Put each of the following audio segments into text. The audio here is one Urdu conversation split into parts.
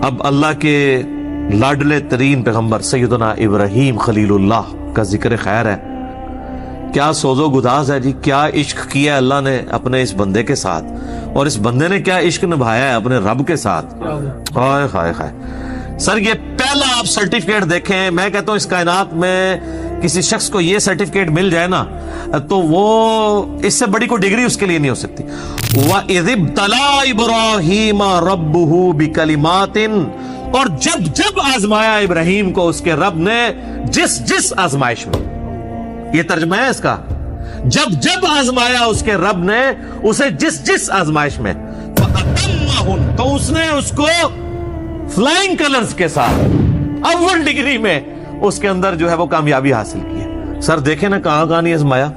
اب اللہ کے لاڈلے ترین پیغمبر سیدنا ابراہیم خلیل اللہ کا ذکر خیر ہے. کیا سوز و گداز ہے جی, کیا عشق کیا اللہ نے اپنے اس بندے کے ساتھ, اور اس بندے نے کیا عشق نبھایا ہے اپنے رب کے ساتھ. ہائے ہائے ہائے. سر یہ پہلا آپ سرٹیفکیٹ دیکھیں, میں کہتا ہوں اس کائنات میں کسی شخص کو یہ سرٹیفکیٹ مل جائے نا تو وہ اس سے بڑی کوئی ڈگری اس کے لیے نہیں ہو سکتی. وَإِذِ ابْتَلَىٰ إِبْرَاهِيمَ رَبُّهُ بِكَلِمَاتٍ, اور جب آزمایا ابراہیم کو اس کے رب نے جس آزمائش میں, یہ ترجمہ ہے اس کا, جب آزمایا اس کے رب نے اسے جس آزمائش میں, فَأَتَمَّهُ, تو اس نے اس کو فلائنگ کلرز کے ساتھ اول ڈگری میں اس کے اندر جو ہے وہ کامیابی حاصل کی ہے. سر دیکھیں نا کہاں نہیں آزمایا,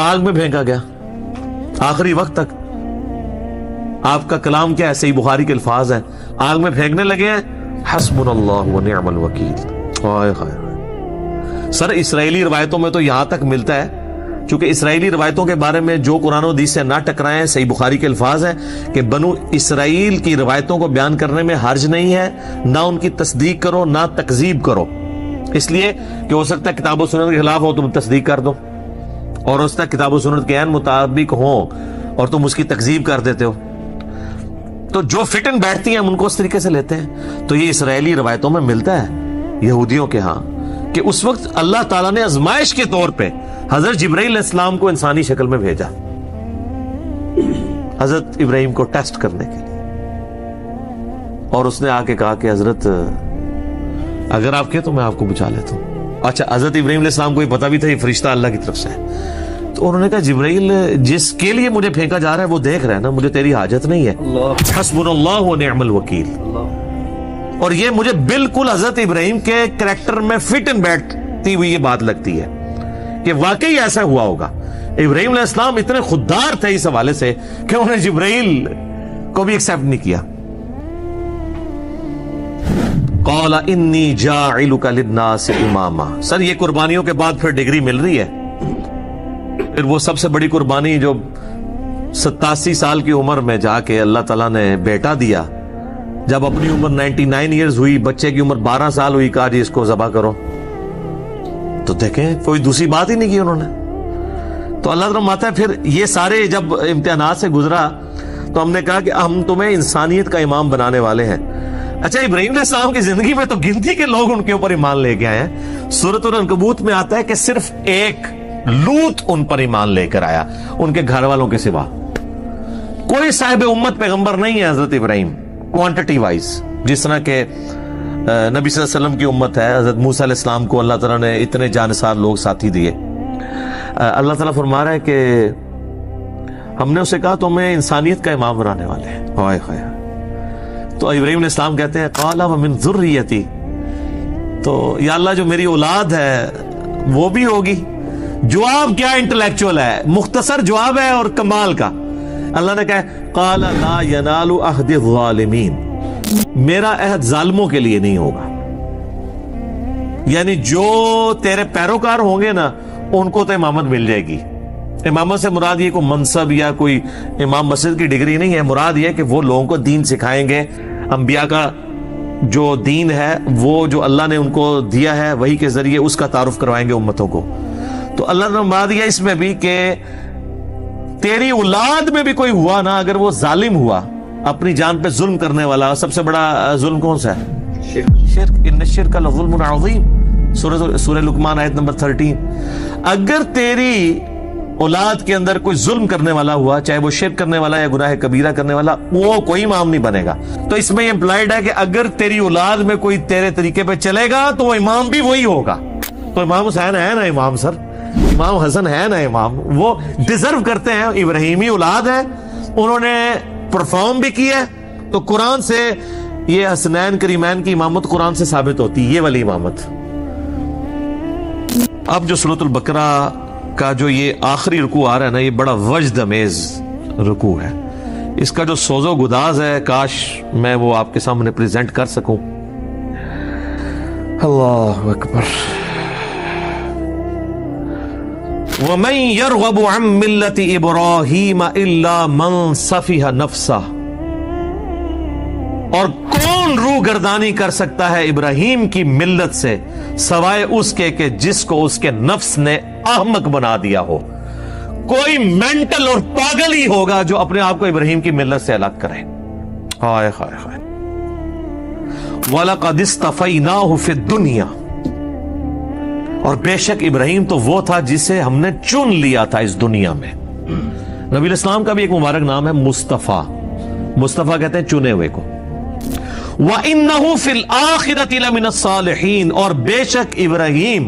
آگ میں پھینکا گیا آخری وقت تک. آپ کا کلام کیا ہے, صحیح بخاری کے الفاظ ہیں, آگ میں پھینکنے لگے ہیں حسبنا اللہ ونعم الوکیل. ہائے ہائے. سر اسرائیلی روایتوں میں تو یہاں تک ملتا ہے, چونکہ اسرائیلی روایتوں کے بارے میں جو قرآن و حدیث سے نہ ٹکرائیں, صحیح بخاری کے الفاظ ہیں کہ بنو اسرائیل کی روایتوں کو بیان کرنے میں حرج نہیں ہے, نہ ان کی تصدیق کرو نہ تکذیب کرو, اس لیے کہ ہو سکتا ہے کتاب و سنت کے خلاف ہو تم تصدیق کر دو, اور ہو سکتا ہے کتاب و سنت کے عین مطابق ہوں اور تم اس کی تکذیب کر دیتے ہو. تو جو فٹ ان بیٹھتی ہیں ہم ان کو اس طریقے سے لیتے ہیں. تو یہ اسرائیلی روایتوں میں ملتا ہے یہودیوں کے ہاں کہ اس وقت اللہ تعالیٰ نے آزمائش کے طور پہ حضرت جبرائیل علیہ السلام کو انسانی شکل میں بھیجا حضرت ابراہیم کو ٹیسٹ کرنے کے لیے, اور اس نے آ کے کہا کہ حضرت اگر آپ کہیں تو میں آپ کو بچا لیتا ہوں. اچھا, حضرت ابراہیم علیہ السلام کو یہ پتا بھی تھا یہ فرشتہ اللہ کی طرف سے ہے, تو انہوں نے کہا جبرائیل جس کے لیے مجھے پھینکا جا رہا ہے وہ دیکھ رہا ہے نا, مجھے تیری حاجت نہیں ہے. حسبنا اللہ ونعم الوکیل. اور یہ مجھے بالکل حضرت ابراہیم کے کریکٹر میں فٹ ان بیٹھتی ہوئی یہ بات لگتی ہے کہ واقعی ایسا ہوا ہوگا. ابراہیم علیہ السلام اتنے خوددار تھے اس حوالے سے کہ انہوں نے جبرائیل کو بھی ایکسپٹ نہیں کیا. قال انی جاعلک للناس اماما. سر یہ قربانیوں کے بعد پھر ڈگری مل رہی ہے. پھر وہ سب سے بڑی قربانی جو 87 سال کی عمر میں جا کے اللہ تعالیٰ نے بیٹا دیا, جب اپنی عمر 99 ایئرز ہوئی, بچے کی عمر 12 سال ہوئی, کہا جی اس کو ذبح کرو. تو دیکھیں کوئی دوسری بات ہی نہیں کی انہوں نے. تو اللہ تعالیٰ ماتا ہے پھر یہ سارے جب امتحانات سے گزرا تو ہم نے کہا کہ ہم تمہیں انسانیت کا امام بنانے والے ہیں. اچھا, ابراہیم علیہ السلام کی زندگی میں تو گنتی کے لوگ ان کے اوپر ایمان لے کے آئے ہیں. سورۃ العنکبوت میں آتا ہے کہ صرف ایک لوط ان پر ایمان لے کر آیا ان کے گھر والوں کے سوا. کوئی صاحب امت پیغمبر نہیں ہے حضرت ابراہیم کوانٹٹی وائز, جس طرح کہ نبی صلی اللہ علیہ وسلم کی امت ہے. حضرت موسیٰ علیہ السلام کو اللہ تعالیٰ نے اتنے جانثار لوگ ساتھی دیے. اللہ تعالیٰ فرما رہا ہے کہ ہم نے اسے کہا تو ہمیں انسانیت کا امام بنانے والے ہیں. ہائے ہائے. تو ابراہیم علیہ السلام کہتے ہیں قال ومن ذریتی, تو یا اللہ جو میری اولاد ہے وہ بھی ہوگی. جواب کیا انٹلیکچوئل ہے, مختصر جواب ہے اور کمال کا. اللہ نے کہا قال لا ینال عہد الظالمین, میرا عہد ظالموں کے لیے نہیں ہوگا. یعنی جو تیرے پیروکار ہوں گے نا ان کو تو امامت مل جائے گی. امامت سے مراد یہ کوئی منصب یا کوئی امام مسجد کی ڈگری نہیں ہے, مراد یہ کہ وہ لوگوں کو دین سکھائیں گے. انبیاء کا جو دین ہے وہ جو اللہ نے ان کو دیا ہے وہی کے ذریعے اس کا تعارف کروائیں گے امتوں کو. تو اللہ نے فرما دیا اس میں بھی کہ تیری اولاد میں بھی کوئی ہوا نا اگر وہ ظالم ہوا, اپنی جان پہ ظلم کرنے والا, سب سے بڑا ظلم کون سا ہے؟ شرک. ان الشرک لظلم عظیم, سورہ لقمان آیت نمبر 13. اگر تیری اولاد کے اندر کوئی ظلم کرنے والا ہوا, چاہے وہ شرک کرنے والا یا گناہ کبیرہ کرنے والا, وہ کوئی امام نہیں بنے گا. تو اس میں یہ امپلائڈ ہے کہ اگر تیری اولاد میں کوئی تیرے طریقے پہ چلے گا تو وہ امام بھی وہی ہوگا. تو امام حسین ہے نا امام, سر امام حسن ہے نا امام, وہ ڈیزرو کرتے ہیں. ابراہیمی اولاد ہے, انہوں نے پرفارم بھی کیا. تو قرآن سے یہ حسنین کریمین کی امامت قرآن سے ثابت ہوتی ہے, یہ والی امامت. اب جو سورۃ البقرہ کا جو یہ آخری رکوع آ رہا ہے نا, یہ بڑا وجد امیز رکوع ہے. اس کا جو سوز و گداز ہے کاش میں وہ آپ کے سامنے پریزنٹ کر سکوں. اللہ اکبر. وَمَن يَرْغَبُ عَن مِّلَّةِ إِبْرَاهِيمَ إِلَّا مَن سَفِهَ نَفْسَهُ اور کون روح گردانی کر سکتا ہے ابراہیم کی ملت سے سوائے اس کے کہ جس کو اس کے نفس نے احمق بنا دیا ہو. کوئی مینٹل اور پاگل ہی ہوگا جو اپنے آپ کو ابراہیم کی ملت سے الگ کرے. ہائے ہائے ہائے. وَلَقَدِ اسْتَفَيْنَاهُ فِي الدُّنْيَا, اور بے شک ابراہیم تو وہ تھا جسے ہم نے چن لیا تھا اس دنیا میں. نبی الاسلام کا بھی ایک مبارک نام ہے مصطفیٰ. مصطفیٰ کہتے ہیں چنے ہوئے کو. وَإِنَّهُ فِي الْآخِرَةِ لَمِنَ الصَّالِحِينَ, اور بے شک ابراہیم